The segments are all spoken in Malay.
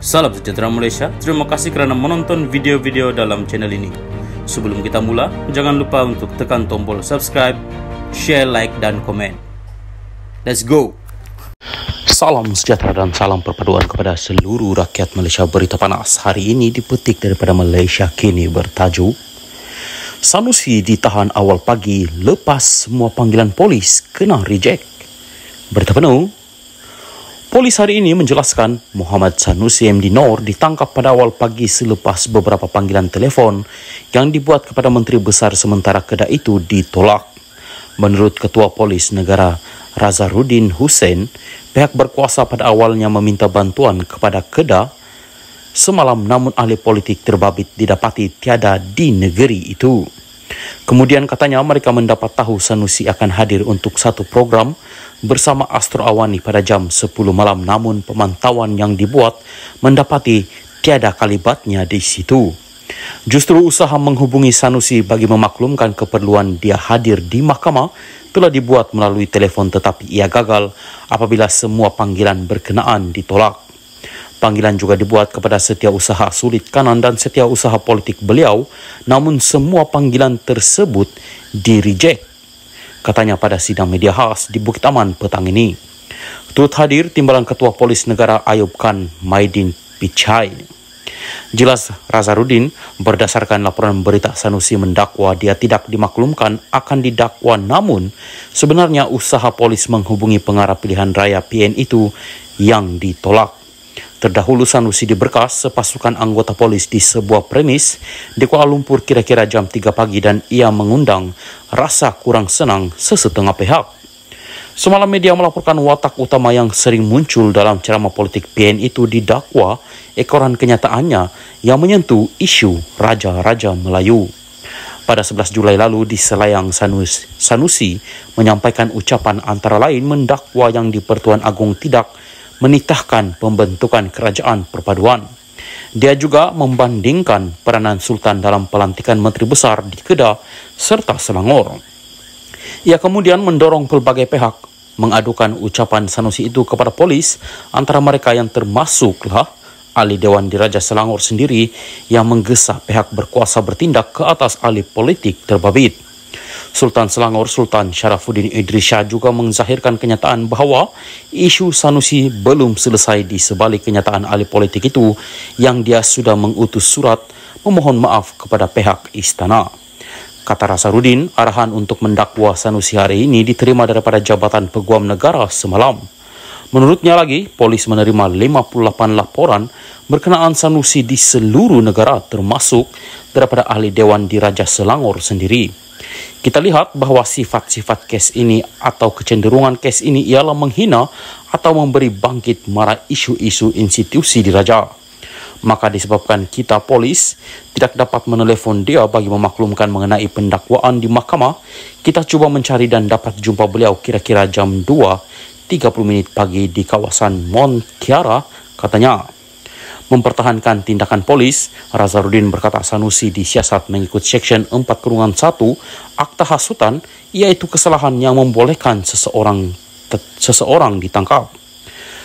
Salam sejahtera Malaysia, terima kasih kerana menonton video-video dalam channel ini. Sebelum kita mula, jangan lupa untuk tekan tombol subscribe, share, like dan komen. Let's go! Salam sejahtera dan salam perpaduan kepada seluruh rakyat Malaysia. Berita panas hari ini dipetik daripada Malaysia Kini bertajuk Sanusi ditahan awal pagi lepas semua panggilan polis kena reject. Berita penuh. Polis hari ini menjelaskan Muhammad Sanusi MD Nor ditangkap pada awal pagi selepas beberapa panggilan telefon yang dibuat kepada Menteri Besar sementara Kedah itu ditolak. Menurut Ketua Polis Negara Razaruddin Hussein, pihak berkuasa pada awalnya meminta bantuan kepada Kedah semalam, namun ahli politik terbabit didapati tiada di negeri itu. Kemudian katanya mereka mendapat tahu Sanusi akan hadir untuk satu program bersama Astro Awani pada jam 10 malam, namun pemantauan yang dibuat mendapati tiada kalibatnya di situ. Justru usaha menghubungi Sanusi bagi memaklumkan keperluan dia hadir di mahkamah telah dibuat melalui telefon, tetapi ia gagal apabila semua panggilan berkenaan ditolak. Panggilan juga dibuat kepada Setiausaha Sulit Kanan dan Setiausaha Politik beliau, namun semua panggilan tersebut di-reject, katanya pada sidang media khas di Bukit Aman petang ini. Turut hadir Timbalan Ketua Polis Negara Ayub Khan Maidin Pichai. Jelas Razaruddin, berdasarkan laporan berita Sanusi mendakwa dia tidak dimaklumkan akan didakwa, namun sebenarnya usaha polis menghubungi pengarah pilihan raya PN itu yang ditolak. Terdahulu Sanusi diberkas sepasukan anggota polis di sebuah premis di Kuala Lumpur kira-kira jam 3 pagi dan ia mengundang rasa kurang senang sesetengah pihak. Semalam media melaporkan watak utama yang sering muncul dalam ceramah politik PN itu didakwa ekoran kenyataannya yang menyentuh isu Raja-Raja Melayu. Pada 11 Julai lalu di Selayang, Sanusi menyampaikan ucapan antara lain mendakwa yang di Pertuan Agong tidak menitahkan pembentukan kerajaan perpaduan. Dia juga membandingkan peranan Sultan dalam pelantikan Menteri Besar di Kedah serta Selangor. Ia kemudian mendorong pelbagai pihak mengadukan ucapan Sanusi itu kepada polis, antara mereka yang termasuklah ahli Dewan Diraja Selangor sendiri yang menggesa pihak berkuasa bertindak ke atas ahli politik terbabit. Sultan Selangor Sultan Sharafuddin Idris Shah juga menzahirkan kenyataan bahawa isu Sanusi belum selesai di sebalik kenyataan ahli politik itu yang dia sudah mengutus surat memohon maaf kepada pihak istana. Kata Razaruddin, arahan untuk mendakwa Sanusi hari ini diterima daripada Jabatan Peguam Negara semalam. Menurutnya lagi, polis menerima 58 laporan berkenaan Sanusi di seluruh negara termasuk daripada ahli Dewan Diraja Selangor sendiri. Kita lihat bahawa sifat-sifat kes ini atau kecenderungan kes ini ialah menghina atau memberi bangkit marah isu-isu institusi diraja. Maka disebabkan kita polis tidak dapat menelefon dia bagi memaklumkan mengenai pendakwaan di mahkamah, kita cuba mencari dan dapat jumpa beliau kira-kira jam 2.30 pagi di kawasan Montiara, katanya. Mempertahankan tindakan polis, Razaruddin berkata Sanusi disiasat mengikut Seksyen 4-1 Akta Hasutan, iaitu kesalahan yang membolehkan seseorang ditangkap.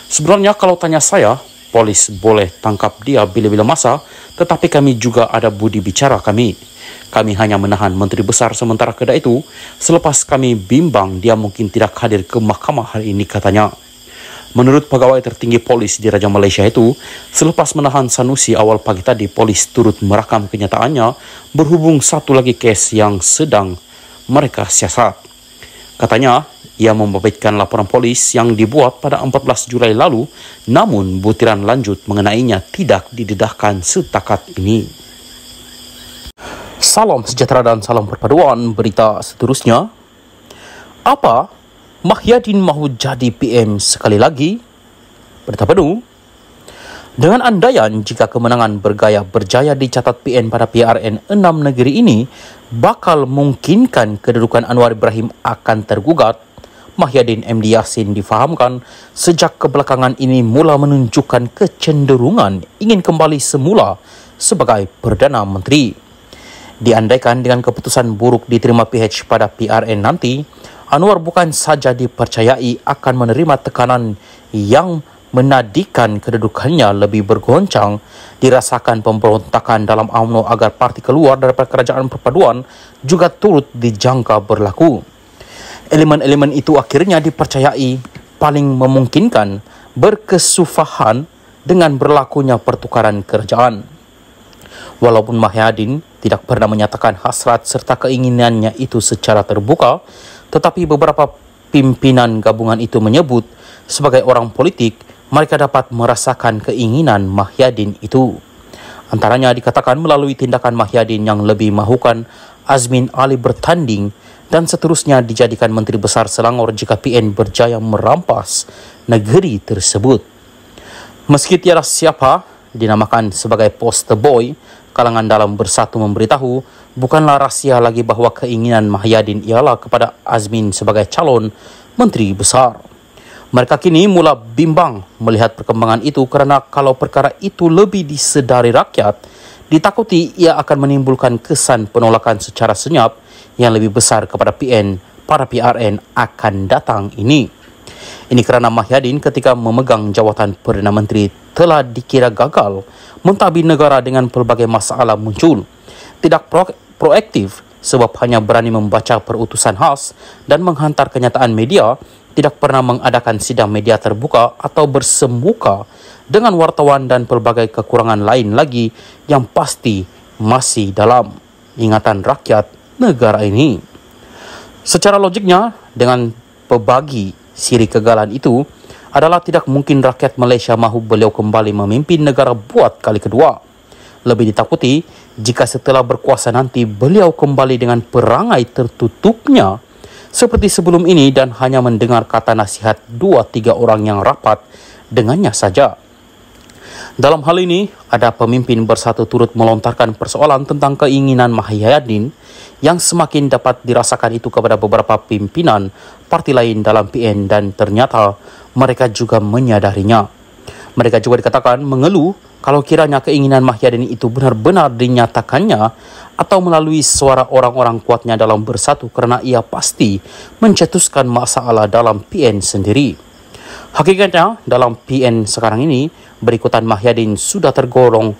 Sebenarnya kalau tanya saya, polis boleh tangkap dia bila-bila masa, tetapi kami juga ada budi bicara kami. Kami hanya menahan Menteri Besar sementara Kedah itu selepas kami bimbang dia mungkin tidak hadir ke mahkamah hari ini, katanya. Menurut pegawai tertinggi polis di Raja Malaysia itu, selepas menahan Sanusi awal pagi tadi, polis turut merakam kenyataannya berhubung satu lagi kes yang sedang mereka siasat. Katanya, ia membabitkan laporan polis yang dibuat pada 14 Julai lalu, namun butiran lanjut mengenainya tidak didedahkan setakat ini. Salam sejahtera dan salam perpaduan. Berita seterusnya, apa Mahyadin mahu jadi PM sekali lagi? Berita penuh. Dengan andaian jika kemenangan berjaya dicatat PN pada PRN 6 negeri ini bakal mungkinkan kedudukan Anwar Ibrahim akan tergugat, Mahyadin MD Yassin difahamkan sejak kebelakangan ini mula menunjukkan kecenderungan ingin kembali semula sebagai Perdana Menteri. Diandaikan dengan keputusan buruk diterima PH pada PRN nanti, Anwar bukan saja dipercayai akan menerima tekanan yang menadikan kedudukannya lebih bergoncang, dirasakan pemberontakan dalam UMNO agar parti keluar daripada kerajaan perpaduan juga turut dijangka berlaku. Elemen-elemen itu akhirnya dipercayai paling memungkinkan berkesufahan dengan berlakunya pertukaran kerajaan. Walaupun Mahyadin tidak pernah menyatakan hasrat serta keinginannya itu secara terbuka, tetapi beberapa pimpinan gabungan itu menyebut sebagai orang politik mereka dapat merasakan keinginan Mahyadin itu. Antaranya dikatakan melalui tindakan Mahyadin yang lebih mahukan Azmin Ali bertanding dan seterusnya dijadikan Menteri Besar Selangor jika PN berjaya merampas negeri tersebut. Meski tiada siapa dinamakan sebagai poster boy, kalangan dalam bersatu memberitahu bukanlah rahsia lagi bahawa keinginan Mahyadin ialah kepada Azmin sebagai calon Menteri Besar. Mereka kini mula bimbang melihat perkembangan itu kerana kalau perkara itu lebih disedari rakyat, ditakuti ia akan menimbulkan kesan penolakan secara senyap yang lebih besar kepada para PRN akan datang ini. Ini kerana Mahyadin ketika memegang jawatan Perdana Menteri telah dikira gagal mentadbir negara dengan pelbagai masalah muncul. Tidak proaktif sebab hanya berani membaca perutusan khas dan menghantar kenyataan media, tidak pernah mengadakan sidang media terbuka atau bersemuka dengan wartawan dan pelbagai kekurangan lain lagi yang pasti masih dalam ingatan rakyat negara ini. Secara logiknya, dengan pelbagai siri kegagalan itu adalah tidak mungkin rakyat Malaysia mahu beliau kembali memimpin negara buat kali kedua. Lebih ditakuti jika setelah berkuasa nanti beliau kembali dengan perangai tertutupnya seperti sebelum ini dan hanya mendengar kata nasihat 2-3 orang yang rapat dengannya saja. Dalam hal ini, ada pemimpin bersatu turut melontarkan persoalan tentang keinginan Mahyadin yang semakin dapat dirasakan itu kepada beberapa pimpinan parti lain dalam PN dan ternyata mereka juga menyadarinya. Mereka juga dikatakan mengeluh kalau kiranya keinginan Mahyadin itu benar-benar dinyatakannya atau melalui suara orang-orang kuatnya dalam bersatu kerana ia pasti mencetuskan masalah dalam PN sendiri. Hakikatnya, dalam PN sekarang ini, berikutan Mahyadin sudah tergolong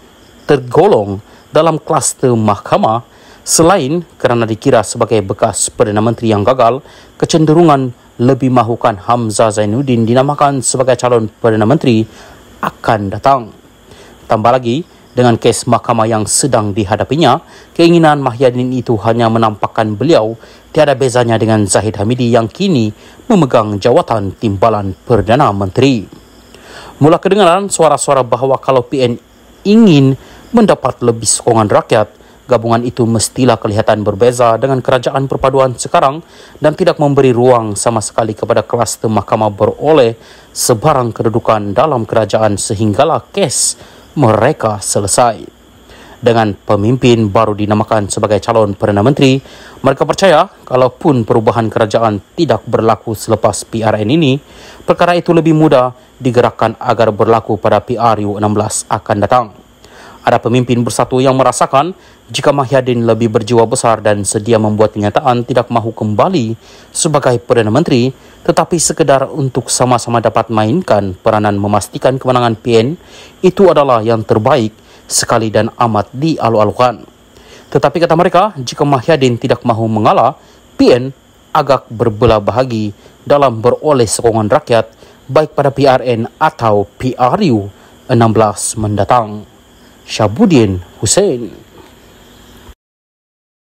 dalam kluster mahkamah. Selain kerana dikira sebagai bekas Perdana Menteri yang gagal, kecenderungan lebih mahukan Hamzah Zainuddin dinamakan sebagai calon Perdana Menteri akan datang. Tambah lagi, dengan kes mahkamah yang sedang dihadapinya, keinginan Mahyadin itu hanya menampakkan beliau tiada bezanya dengan Zahid Hamidi yang kini memegang jawatan timbalan Perdana Menteri. Mula kedengaran suara-suara bahawa kalau PN ingin mendapat lebih sokongan rakyat, gabungan itu mestilah kelihatan berbeza dengan kerajaan perpaduan sekarang dan tidak memberi ruang sama sekali kepada kluster mahkamah beroleh sebarang kedudukan dalam kerajaan sehinggalah kes mereka selesai. Dengan pemimpin baru dinamakan sebagai calon Perdana Menteri, mereka percaya kalaupun perubahan kerajaan tidak berlaku selepas PRN ini, perkara itu lebih mudah digerakkan agar berlaku pada PRU 16 akan datang. Ada pemimpin bersatu yang merasakan jika Mahyadin lebih berjiwa besar dan sedia membuat kenyataan tidak mahu kembali sebagai Perdana Menteri, tetapi sekedar untuk sama-sama dapat mainkan peranan memastikan kemenangan PN, itu adalah yang terbaik sekali dan amat dialu-alukan. Tetapi kata mereka, jika Mahyadin tidak mahu mengalah, PN agak berbelah bahagi dalam beroleh sokongan rakyat baik pada PRN atau PRU 16 mendatang. Syabuddin Hussein.